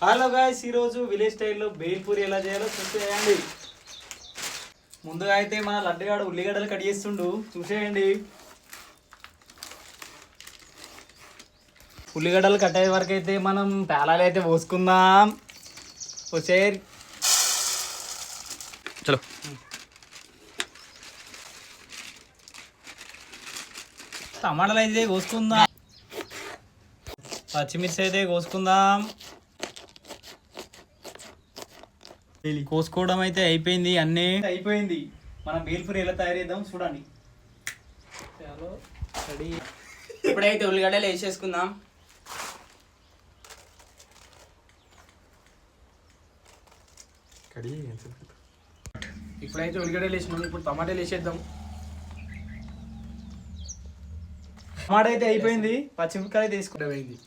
Hello guys, ఈరోజు village స్టైల్లో బేల్పూరి ఎలా చేయాలో చూసేయండి. ముందుగా అయితే మన లడ్డుగాడు ఉల్లిగడ్డలు కట్ చేస్తుండు, చూసేయండి. ఉల్లిగడ్డలు కట్ అయ్యే వరకు అయితే మనం పేలాలు అయితే పోసుకుందాం. పోసేర్ చలో. టమాటాలు అయితే కోసుకుందాం, పచ్చిమిర్చి అయితే కోసుకుందాం. కోసుకోవడం అయితే అయిపోయింది, అన్నీ అయిపోయింది. మనం బేల్పూరి ఎలా తయారు చేద్దాం చూడండి. రెడీ. ఇప్పుడైతే ఉల్లిగడ్డలు వేసేసుకుందాం. ఇప్పుడైతే ఉల్లిగడ్డలు వేసినాం, ఇప్పుడు టమాటాలు వేసేద్దాం. టమాటా అయితే అయిపోయింది, పచ్చిమిరపకాయ అయితే తీసుకుంటాం. అయింది.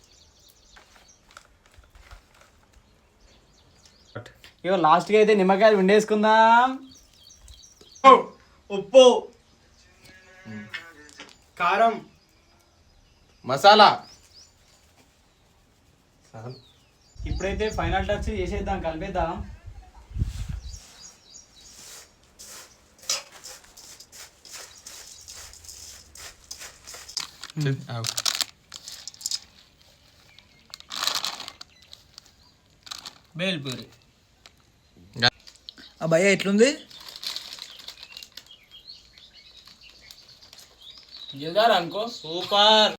ఇక లాస్ట్గా అయితే నిమ్మకాయలు వండేసుకుందాం. ఉప్పు, కారం, మసాలా. ఇప్పుడైతే ఫైనల్ టచ్ చేసేద్దాం, కలిపేద్దాం. బేల్పూరి భయ్య ఎట్లుంది? జిల్దార్ అనుకో, సూపర్.